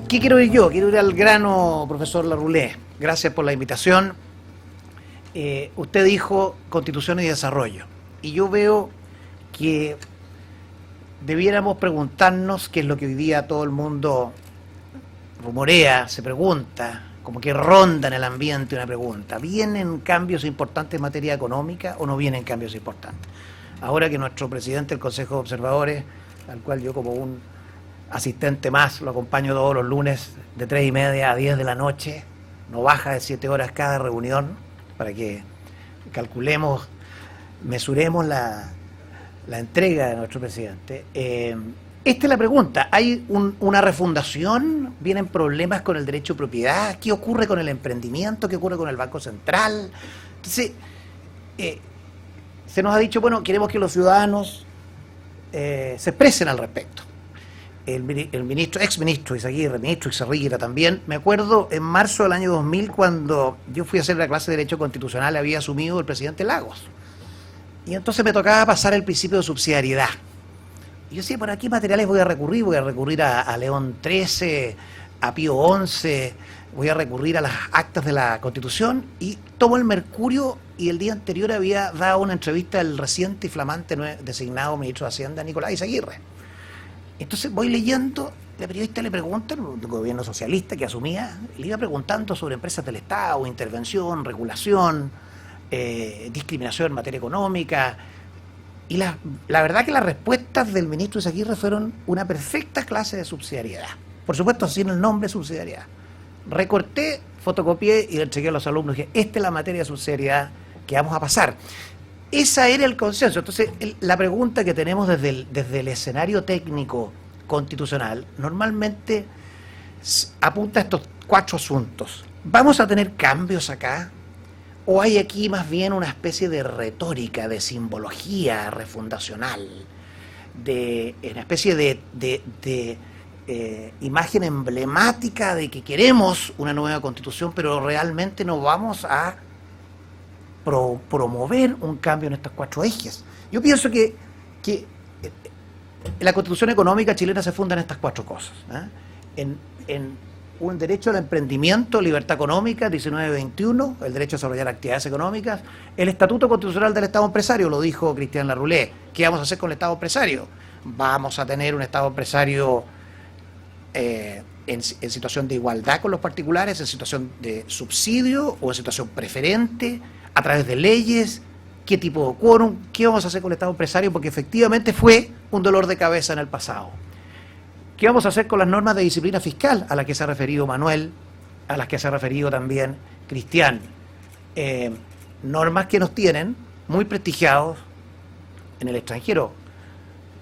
¿Qué quiero ir yo? Quiero ir al grano, profesor Larroulé. Gracias por la invitación. Usted dijo Constitución y Desarrollo. Y yo veo que debiéramos preguntarnos qué es lo que hoy día todo el mundo rumorea, se pregunta, como que ronda en el ambiente una pregunta. ¿Vienen cambios importantes en materia económica o no vienen cambios importantes? Ahora que nuestro presidente del Consejo de Observadores, al cual yo como un asistente más lo acompaño todos los lunes de 3:30 a 10 de la noche, no baja de 7 horas cada reunión, para que calculemos, mesuremos la entrega de nuestro presidente. Esta es la pregunta. ¿Hay una refundación? ¿Vienen problemas con el derecho de propiedad? ¿Qué ocurre con el emprendimiento? ¿Qué ocurre con el Banco Central? Entonces, se nos ha dicho, bueno, queremos que los ciudadanos se expresen al respecto. El ministro, exministro Izaguirre, ministro Izaguirre también, me acuerdo en marzo del año 2000 cuando yo fui a hacer la clase de Derecho Constitucional, había asumido el presidente Lagos. Y entonces me tocaba pasar el principio de subsidiariedad. Y yo decía, ¿por aquí materiales voy a recurrir a León XIII, a Pío XI, voy a recurrir a las actas de la Constitución? Y tomo el Mercurio y el día anterior había dado una entrevista al reciente y flamante designado ministro de Hacienda, Nicolás Izaguirre. Entonces voy leyendo, la periodista le pregunta, el gobierno socialista que asumía, le iba preguntando sobre empresas del Estado, intervención, regulación, discriminación en materia económica, y la verdad que las respuestas del ministro Izaguirre fueron una perfecta clase de subsidiariedad. Por supuesto, sin el nombre subsidiariedad. Recorté, fotocopié y le entregué a los alumnos y dije, esta es la materia de subsidiariedad que vamos a pasar. Ese era el consenso. Entonces, la pregunta que tenemos desde el escenario técnico constitucional normalmente apunta a estos 4 asuntos. ¿Vamos a tener cambios acá? ¿O hay aquí más bien una especie de retórica, de simbología refundacional, de una especie de imagen emblemática de que queremos una nueva constitución, pero realmente no vamos a promover un cambio en estos 4 ejes? Yo pienso que la Constitución económica chilena se funda en estas 4 cosas, en un derecho al emprendimiento, libertad económica, 19-21, el derecho a desarrollar actividades económicas, el Estatuto Constitucional del Estado Empresario, lo dijo Cristian Larroulé. ¿Qué vamos a hacer con el Estado Empresario? Vamos a tener un Estado Empresario en situación de igualdad con los particulares, en situación de subsidio o en situación preferente, a través de leyes, qué tipo de quórum, qué vamos a hacer con el Estado Empresario, porque efectivamente fue un dolor de cabeza en el pasado. ¿Qué vamos a hacer con las normas de disciplina fiscal a las que se ha referido Manuel, a las que se ha referido también Cristian? Normas que nos tienen muy prestigiados en el extranjero.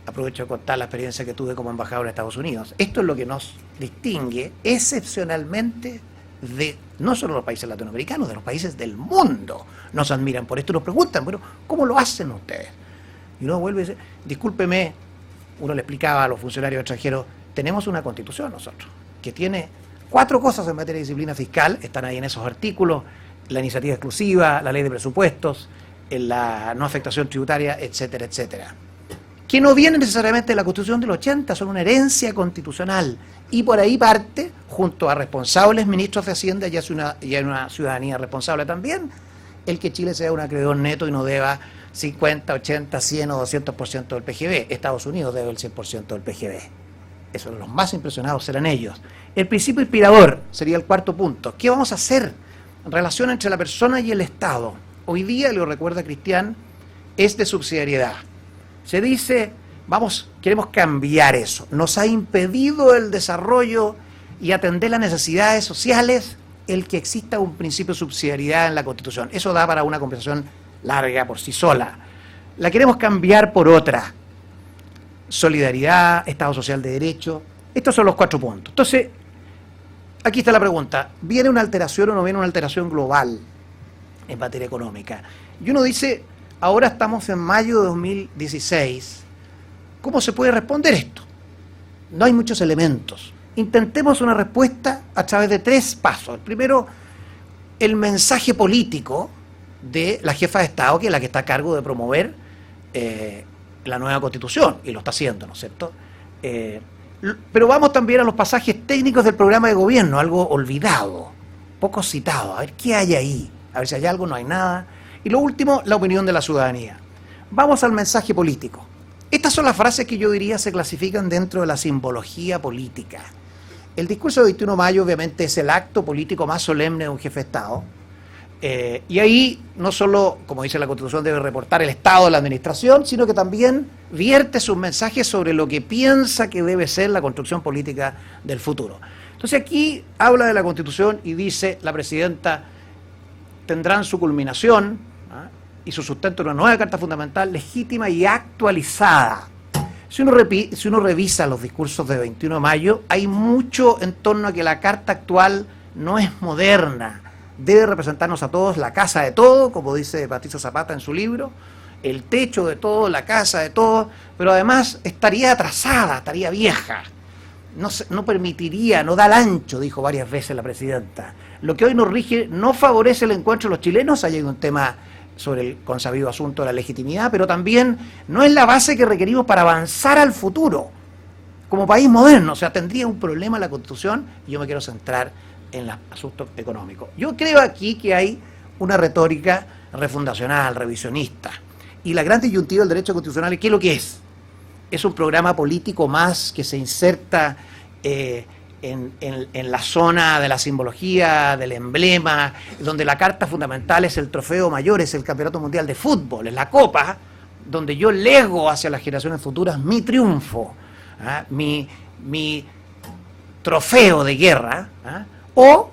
Aprovecho de contar la experiencia que tuve como embajador en Estados Unidos. Esto es lo que nos distingue excepcionalmente de no solo los países latinoamericanos, de los países del mundo. Nos admiran por esto y nos preguntan, bueno, ¿cómo lo hacen ustedes? Y uno vuelve y dice, discúlpeme, uno le explicaba a los funcionarios extranjeros, tenemos una constitución nosotros, que tiene 4 cosas en materia de disciplina fiscal, están ahí en esos artículos, la iniciativa exclusiva, la ley de presupuestos, la no afectación tributaria, etcétera, etcétera. Que no vienen necesariamente de la Constitución del 80, son una herencia constitucional. Y por ahí parte, junto a responsables ministros de Hacienda, ya hay una ciudadanía responsable también, el que Chile sea un acreedor neto y no deba 50, 80, 100 o 200% del PGB. Estados Unidos debe el 100% del PGB. Eso, los más impresionados serán ellos. El principio inspirador sería el 4º punto. ¿Qué vamos a hacer? Relación entre la persona y el Estado. Hoy día, lo recuerda Cristian, es de subsidiariedad. Se dice, queremos cambiar eso. Nos ha impedido el desarrollo y atender las necesidades sociales el que exista un principio de subsidiariedad en la Constitución. Eso da para una conversación larga por sí sola. La queremos cambiar por otra. Solidaridad, Estado social de derecho. Estos son los 4 puntos. Entonces, aquí está la pregunta. ¿Viene una alteración o no viene una alteración global en materia económica? Y uno dice, ahora estamos en mayo de 2016. ¿Cómo se puede responder esto? No hay muchos elementos. Intentemos una respuesta a través de 3 pasos. El primero, el mensaje político de la jefa de Estado, que es la que está a cargo de promover la nueva Constitución, y lo está haciendo, ¿no es cierto? Pero vamos también a los pasajes técnicos del programa de gobierno, algo olvidado, poco citado, a ver qué hay ahí, a ver si hay algo, no hay nada. Y lo último, la opinión de la ciudadanía. Vamos al mensaje político. Estas son las frases que yo diría se clasifican dentro de la simbología política. El discurso del 21 de mayo obviamente es el acto político más solemne de un jefe de Estado. Y ahí no solo, como dice la Constitución, debe reportar el estado de la administración, sino que también vierte sus mensajes sobre lo que piensa que debe ser la construcción política del futuro. Entonces aquí habla de la Constitución y dice, la presidenta tendrán su culminación y su sustento en una nueva Carta Fundamental legítima y actualizada. Si uno revisa los discursos de 21 de mayo, hay mucho en torno a que la Carta actual no es moderna. Debe representarnos a todos, la casa de todo, como dice Patricio Zapata en su libro, el techo de todo, la casa de todo, pero además estaría atrasada, estaría vieja, no permitiría, no da el ancho, dijo varias veces la presidenta. Lo que hoy nos rige no favorece el encuentro de los chilenos, hay un tema sobre el consabido asunto de la legitimidad, pero también no es la base que requerimos para avanzar al futuro, como país moderno. O sea, tendría un problema la Constitución, y yo me quiero centrar en los asuntos económicos. Yo creo aquí que hay una retórica refundacional, revisionista, y la gran disyuntiva del derecho constitucional, ¿qué es lo que es? Es un programa político más que se inserta en la zona de la simbología, del emblema, donde la Carta Fundamental es el trofeo mayor, es el Campeonato Mundial de Fútbol, es la Copa, donde yo lego hacia las generaciones futuras mi triunfo, mi trofeo de guerra, o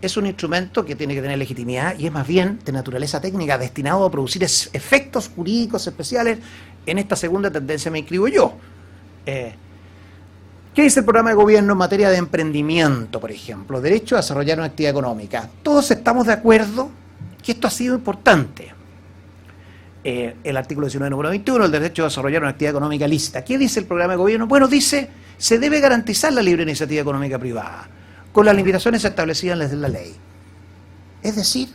es un instrumento que tiene que tener legitimidad y es más bien de naturaleza técnica, destinado a producir efectos jurídicos especiales. En esta segunda tendencia me inscribo yo. ¿Qué dice el programa de gobierno en materia de emprendimiento, por ejemplo? Derecho a desarrollar una actividad económica. Todos estamos de acuerdo que esto ha sido importante. El artículo 19, número 21, el derecho a desarrollar una actividad económica lícita. ¿Qué dice el programa de gobierno? Bueno, dice, se debe garantizar la libre iniciativa económica privada, con las limitaciones establecidas en la ley. Es decir,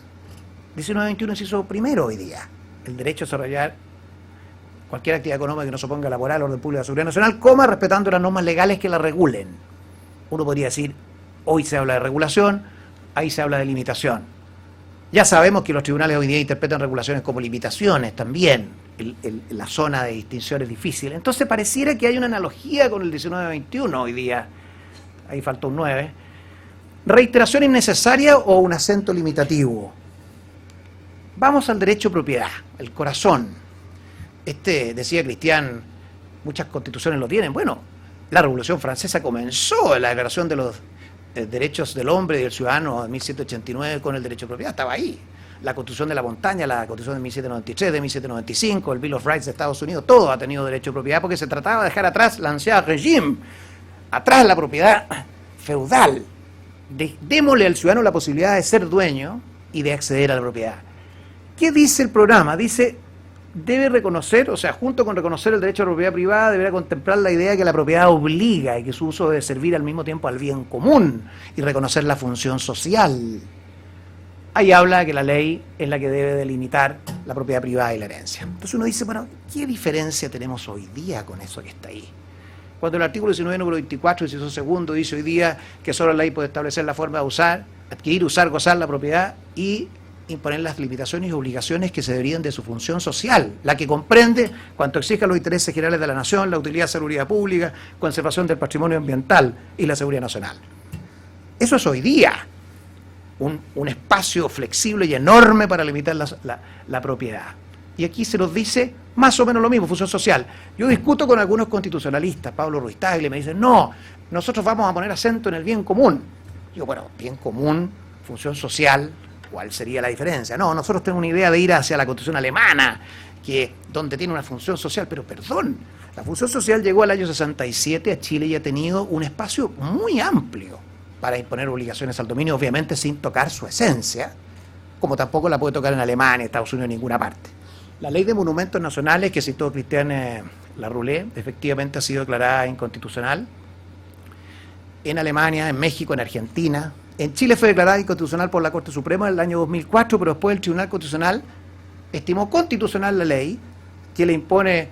1921 inciso primero hoy día, el derecho a desarrollar cualquier actividad económica que no se oponga a la moral, orden público y la seguridad nacional, respetando las normas legales que la regulen. Uno podría decir, hoy se habla de regulación, ahí se habla de limitación. Ya sabemos que los tribunales hoy día interpretan regulaciones como limitaciones también, la zona de distinción es difícil. Entonces pareciera que hay una analogía con el 1921 hoy día, ahí falta un 9, reiteración innecesaria o un acento limitativo. Vamos al derecho de propiedad, el corazón. Decía Cristian, muchas constituciones lo tienen. Bueno, la Revolución Francesa comenzó la declaración de los derechos del hombre y del ciudadano en 1789 con el derecho de propiedad, estaba ahí. La Constitución de la Montaña, la Constitución de 1793, de 1795, el Bill of Rights de Estados Unidos, todo ha tenido derecho de propiedad porque se trataba de dejar atrás l'ancien régime, atrás la propiedad feudal. Démosle al ciudadano la posibilidad de ser dueño y de acceder a la propiedad. ¿Qué dice el programa? Dice, debe reconocer, o sea, junto con reconocer el derecho a la propiedad privada, deberá contemplar la idea de que la propiedad obliga y que su uso debe servir al mismo tiempo al bien común y reconocer la función social. Ahí habla de que la ley es la que debe delimitar la propiedad privada y la herencia. Entonces uno dice, bueno, ¿qué diferencia tenemos hoy día con eso que está ahí? Cuando el artículo 19, número 24, inciso segundo, dice hoy día que solo la ley puede establecer la forma de usar, adquirir, usar, gozar la propiedad y imponer las limitaciones y obligaciones que se derivan de su función social, la que comprende cuanto exija los intereses generales de la nación, la utilidad de seguridad pública, conservación del patrimonio ambiental y la seguridad nacional. Eso es hoy día un espacio flexible y enorme para limitar la propiedad. Y aquí se nos dice más o menos lo mismo, función social. Yo discuto con algunos constitucionalistas, Pablo Ruiz Tagle, me dicen, no, nosotros vamos a poner acento en el bien común. Digo, bueno, bien común, función social, ¿cuál sería la diferencia? No, nosotros tenemos una idea de ir hacia la Constitución alemana, donde tiene una función social, pero perdón, la función social llegó al año 67 a Chile y ha tenido un espacio muy amplio para imponer obligaciones al dominio, obviamente sin tocar su esencia, como tampoco la puede tocar en Alemania, Estados Unidos, en ninguna parte. La ley de monumentos nacionales, que citó Cristian Larroulé, efectivamente ha sido declarada inconstitucional en Alemania, en México, en Argentina. En Chile fue declarada inconstitucional por la Corte Suprema en el año 2004, pero después el Tribunal Constitucional estimó constitucional la ley que le impone,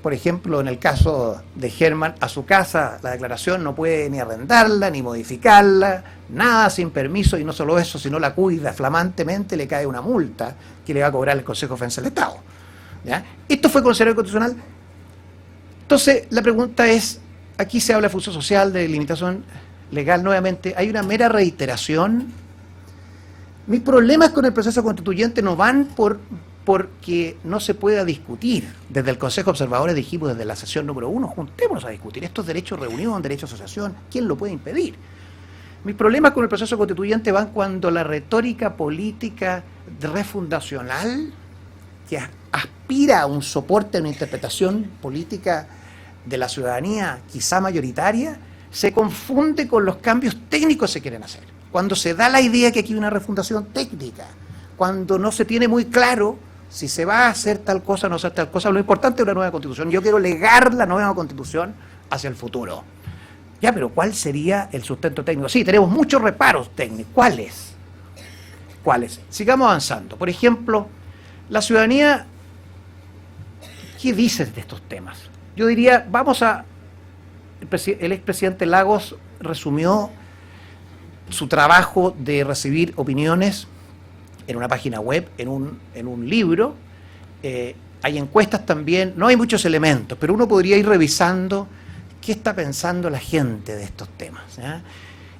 por ejemplo, en el caso de Herman, a su casa la declaración no puede ni arrendarla, ni modificarla, nada sin permiso, y no solo eso, sino la cuida flamantemente, le cae una multa que le va a cobrar el Consejo de Defensa del Estado. ¿Ya? Esto fue considerado constitucional. Entonces, la pregunta es, aquí se habla de función social, de limitación legal nuevamente, hay una mera reiteración. Mis problemas con el proceso constituyente no van porque no se pueda discutir. Desde el Consejo de Observadores dijimos desde la sesión número 1, juntémonos a discutir. Esto es derecho de reunión, derecho de asociación, ¿quién lo puede impedir? Mis problemas con el proceso constituyente van cuando la retórica política refundacional, que aspira a un soporte, a una interpretación política de la ciudadanía quizá mayoritaria, se confunde con los cambios técnicos que se quieren hacer. Cuando se da la idea que aquí hay una refundación técnica, cuando no se tiene muy claro si se va a hacer tal cosa o no hacer tal cosa, lo importante es una nueva constitución. Yo quiero legar la nueva constitución hacia el futuro. Ya, pero ¿cuál sería el sustento técnico? Sí, tenemos muchos reparos técnicos. ¿Cuáles? ¿Cuáles? Sigamos avanzando. Por ejemplo, la ciudadanía, ¿qué dice de estos temas? Yo diría, el expresidente Lagos resumió su trabajo de recibir opiniones en una página web, en un libro. Hay encuestas también, no hay muchos elementos, pero uno podría ir revisando qué está pensando la gente de estos temas.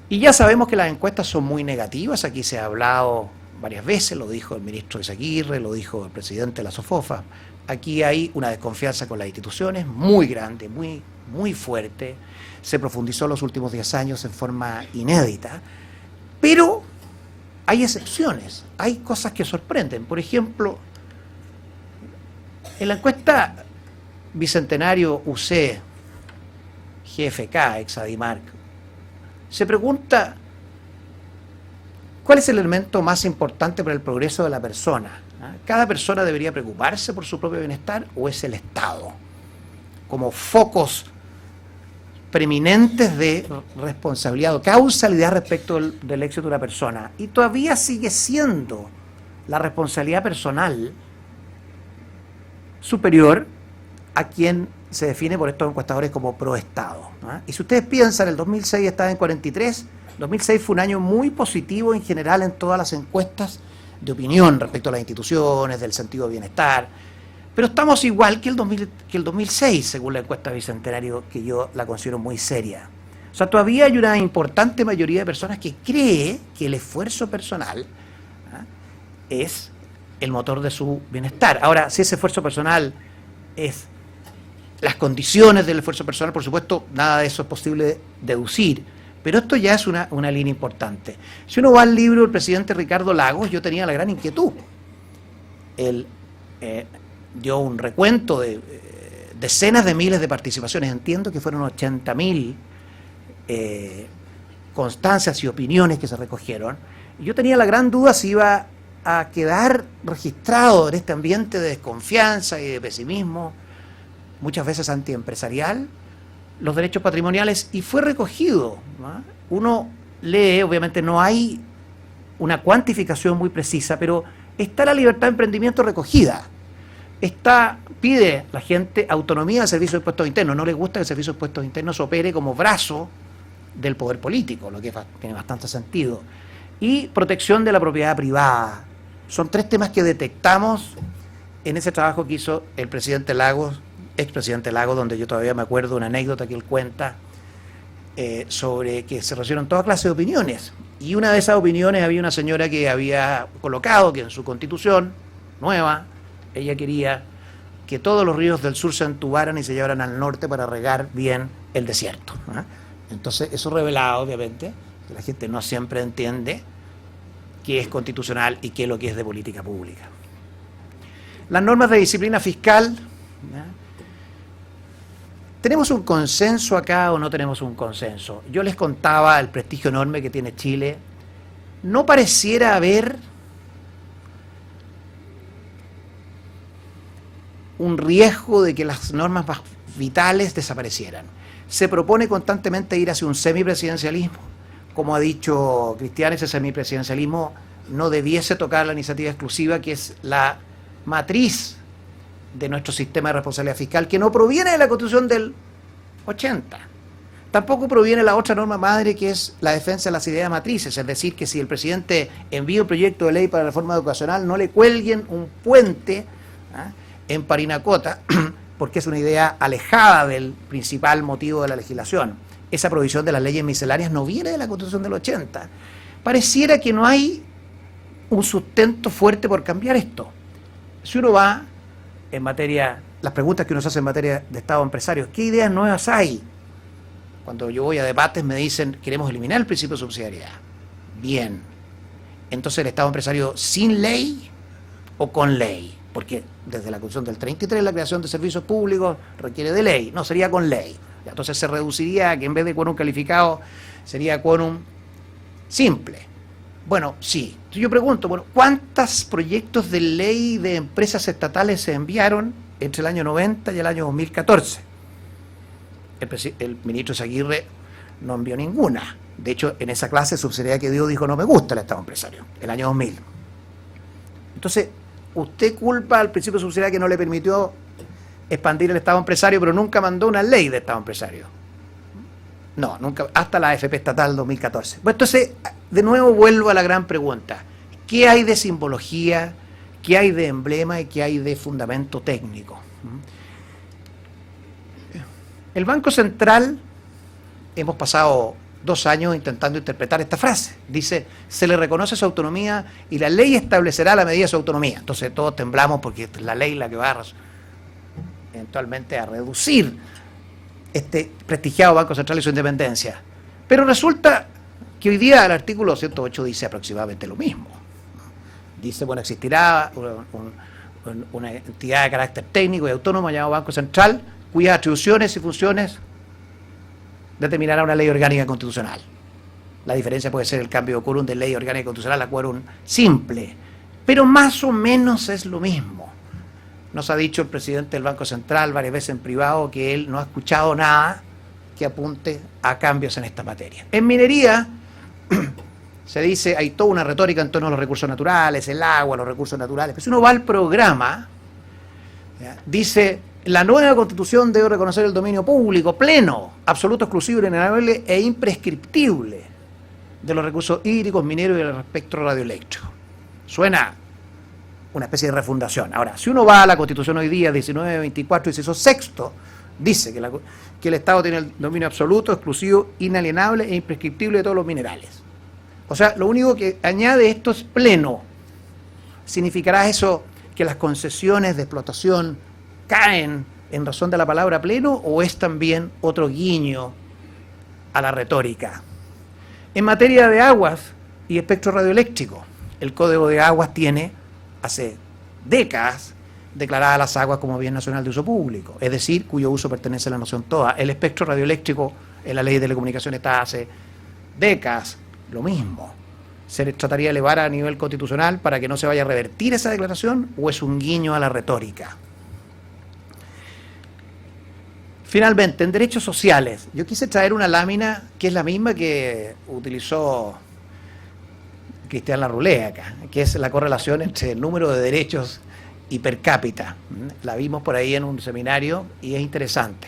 Y ya sabemos que las encuestas son muy negativas, aquí se ha hablado varias veces, lo dijo el ministro Izaguirre, lo dijo el presidente de la SOFOFA. Aquí hay una desconfianza con las instituciones muy grande, muy fuerte. Se profundizó en los últimos 10 años en forma inédita, pero hay excepciones, hay cosas que sorprenden. Por ejemplo, en la encuesta Bicentenario UC, GFK, Exadimarc, se pregunta ¿cuál es el elemento más importante para el progreso de la persona? ¿Cada persona debería preocuparse por su propio bienestar o es el Estado? Como focos preeminentes de responsabilidad o causalidad respecto del éxito de una persona. Y todavía sigue siendo la responsabilidad personal superior a quien se define por estos encuestadores como pro-Estado. Y si ustedes piensan, el 2006 estaba en 43, 2006 fue un año muy positivo en general en todas las encuestas de opinión respecto a las instituciones, del sentido de bienestar, pero estamos igual que el 2006, según la encuesta Bicentenario, que yo la considero muy seria. O sea, todavía hay una importante mayoría de personas que cree que el esfuerzo personal es el motor de su bienestar. Ahora, si ese esfuerzo personal es las condiciones del esfuerzo personal, por supuesto, nada de eso es posible deducir, pero esto ya es una línea importante. Si uno va al libro del presidente Ricardo Lagos, yo tenía la gran inquietud. Él dio un recuento de decenas de miles de participaciones, entiendo que fueron 80.000 constancias y opiniones que se recogieron. Y yo tenía la gran duda si iba a quedar registrado en este ambiente de desconfianza y de pesimismo, muchas veces antiempresarial, los derechos patrimoniales, y fue recogido, ¿no? Uno lee, obviamente no hay una cuantificación muy precisa, pero está la libertad de emprendimiento recogida. Pide la gente autonomía del Servicio de Impuestos Internos, no le gusta que el Servicio de Impuestos Internos opere como brazo del poder político, lo que tiene bastante sentido, y protección de la propiedad privada. Son 3 temas que detectamos en ese trabajo que hizo el presidente Lagos, expresidente Lagos, donde yo todavía me acuerdo una anécdota que él cuenta sobre que se recibieron toda clase de opiniones, y una de esas opiniones había una señora que había colocado que en su constitución nueva ella quería que todos los ríos del sur se entubaran y se llevaran al norte para regar bien el desierto. Entonces eso revelaba obviamente que la gente no siempre entiende qué es constitucional y qué es lo que es de política pública. Las normas de disciplina fiscal, ¿tenemos un consenso acá o no tenemos un consenso? Yo les contaba el prestigio enorme que tiene Chile. No pareciera haber un riesgo de que las normas más vitales desaparecieran. Se propone constantemente ir hacia un semipresidencialismo. Como ha dicho Cristian, ese semipresidencialismo no debiese tocar la iniciativa exclusiva, que es la matriz de nuestro sistema de responsabilidad fiscal, que no proviene de la Constitución del 80. Tampoco proviene la otra norma madre, que es la defensa de las ideas matrices, es decir, que si el presidente envía un proyecto de ley para la reforma educacional, no le cuelguen un puente en Parinacota, porque es una idea alejada del principal motivo de la legislación. Esa provisión de las leyes misceláneas no viene de la Constitución del 80. Pareciera que no hay un sustento fuerte por cambiar esto. Si uno va en materia, las preguntas que uno se hace en materia de Estado empresario, ¿qué ideas nuevas hay? Cuando yo voy a debates me dicen, queremos eliminar el principio de subsidiariedad. Bien. Entonces el Estado empresario sin ley o con ley, porque desde la Constitución del 33 la creación de servicios públicos requiere de ley, no, sería con ley. Entonces se reduciría a que en vez de quórum calificado sería quórum simple. Bueno, sí. Yo pregunto, bueno, ¿cuántos proyectos de ley de empresas estatales se enviaron entre el año 90 y el año 2014? El ministro Izaguirre no envió ninguna. De hecho, en esa clase de subsidiariedad que dio, dijo, no me gusta el Estado empresario, el año 2000. Entonces, usted culpa al principio de subsidiariedad que no le permitió expandir el Estado empresario, pero nunca mandó una ley de Estado empresario. No, nunca, hasta la AFP estatal 2014. Pues entonces, de nuevo vuelvo a la gran pregunta. ¿Qué hay de simbología, qué hay de emblema y qué hay de fundamento técnico? El Banco Central, hemos pasado 2 años intentando interpretar esta frase. Dice, se le reconoce su autonomía y la ley establecerá la medida de su autonomía. Entonces todos temblamos porque es la ley la que va eventualmente a reducir este prestigiado Banco Central y su independencia. Pero resulta que hoy día el artículo 108 dice aproximadamente lo mismo. Dice, bueno, existirá una entidad de carácter técnico y autónomo llamado Banco Central, cuyas atribuciones y funciones determinará una ley orgánica constitucional. La diferencia puede ser el cambio de quórum de ley orgánica constitucional a quórum simple, pero más o menos es lo mismo. Nos ha dicho el presidente del Banco Central varias veces en privado que él no ha escuchado nada que apunte a cambios en esta materia. En minería se dice, hay toda una retórica en torno a los recursos naturales, el agua, los recursos naturales, pero si uno va al programa, ¿ya?, dice, la nueva Constitución debe reconocer el dominio público pleno, absoluto, exclusivo, inalienable e imprescriptible de los recursos hídricos, mineros y el espectro radioeléctrico. Suena una especie de refundación. Ahora, si uno va a la Constitución hoy día, 1924, inciso sexto, dice que el Estado tiene el dominio absoluto, exclusivo, inalienable e imprescriptible de todos los minerales. O sea, lo único que añade esto es pleno. ¿Significará eso que las concesiones de explotación caen en razón de la palabra pleno o es también otro guiño a la retórica? En materia de aguas y espectro radioeléctrico, el Código de Aguas tiene, hace décadas, declaradas las aguas como bien nacional de uso público, es decir, cuyo uso pertenece a la nación toda. El espectro radioeléctrico en la ley de telecomunicaciones está hace décadas, lo mismo. ¿Se trataría de elevar a nivel constitucional para que no se vaya a revertir esa declaración o es un guiño a la retórica? Finalmente, en derechos sociales, yo quise traer una lámina que es la misma que utilizó Cristian Larroulé acá, que es la correlación entre el número de derechos y per cápita. La vimos por ahí en un seminario y es interesante.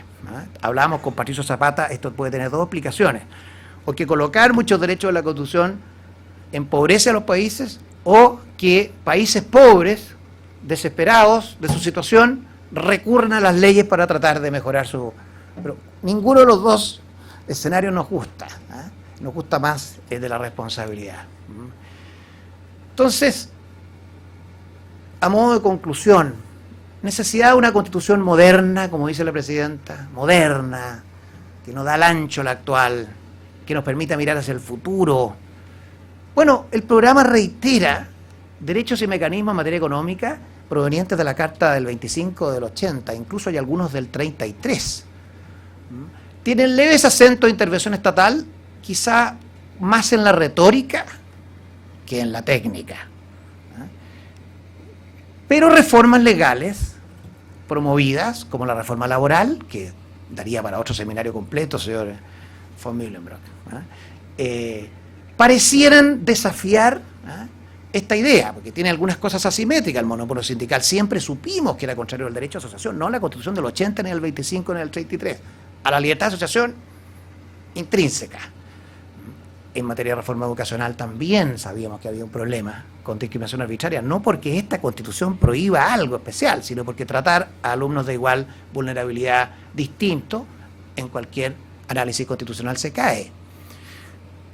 Hablamos con Patricio Zapata, esto puede tener 2 explicaciones. O que colocar muchos derechos en la Constitución empobrece a los países, o que países pobres, desesperados de su situación, recurren a las leyes para tratar de mejorar su... Pero ninguno de los 2 escenarios nos gusta. Nos gusta más el de la responsabilidad. Entonces, a modo de conclusión, necesidad de una constitución moderna, como dice la presidenta, moderna, que no da el ancho a la actual, que nos permita mirar hacia el futuro. Bueno, el programa reitera derechos y mecanismos en materia económica provenientes de la Carta del 25 del 80, incluso hay algunos del 33. Tienen leves acentos de intervención estatal, quizá más en la retórica que en la técnica. Pero reformas legales promovidas, como la reforma laboral, que daría para otro seminario completo, señor von Mühlenbrock, parecieran desafiar esta idea, porque tiene algunas cosas asimétricas el monopolio sindical. Siempre supimos que era contrario al derecho de asociación, no en la Constitución del 80, ni del 25, ni del 33. A la libertad de asociación intrínseca. En materia de reforma educacional también sabíamos que había un problema con discriminación arbitraria, no porque esta Constitución prohíba algo especial, sino porque tratar a alumnos de igual vulnerabilidad distinto en cualquier análisis constitucional se cae.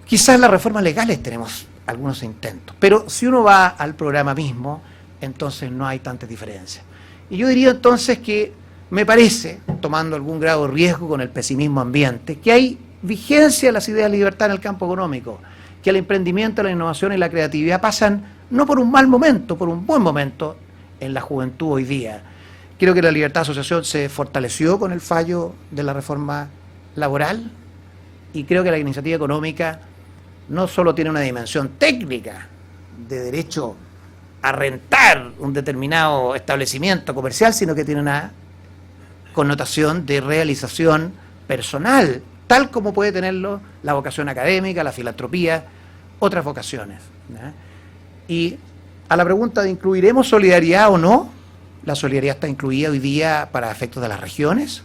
Quizás las reformas legales tenemos algunos intentos, pero si uno va al programa mismo, entonces no hay tantas diferencias. Y yo diría entonces que me parece, tomando algún grado de riesgo con el pesimismo ambiente, que hay vigencia de las ideas de libertad en el campo económico, que el emprendimiento, la innovación y la creatividad pasan no por un mal momento, por un buen momento en la juventud hoy día. Creo que la libertad de asociación se fortaleció con el fallo de la reforma laboral y creo que la iniciativa económica no solo tiene una dimensión técnica de derecho a rentar un determinado establecimiento comercial, sino que tiene una connotación de realización personal, tal como puede tenerlo la vocación académica, la filantropía, otras vocaciones, ¿no? Y a la pregunta de ¿incluiremos solidaridad o no? La solidaridad está incluida hoy día para efectos de las regiones,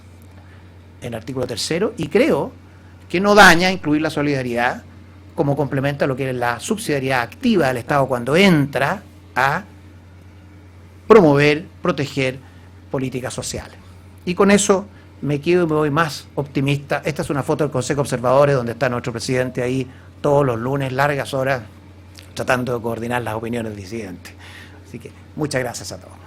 en el artículo 3, y creo que no daña incluir la solidaridad como complemento a lo que es la subsidiariedad activa del Estado cuando entra a promover, proteger políticas sociales. Y con eso me quedo y me voy más optimista. Esta es una foto del Consejo de Observadores donde está nuestro presidente ahí todos los lunes, largas horas, tratando de coordinar las opiniones disidentes. Así que muchas gracias a todos.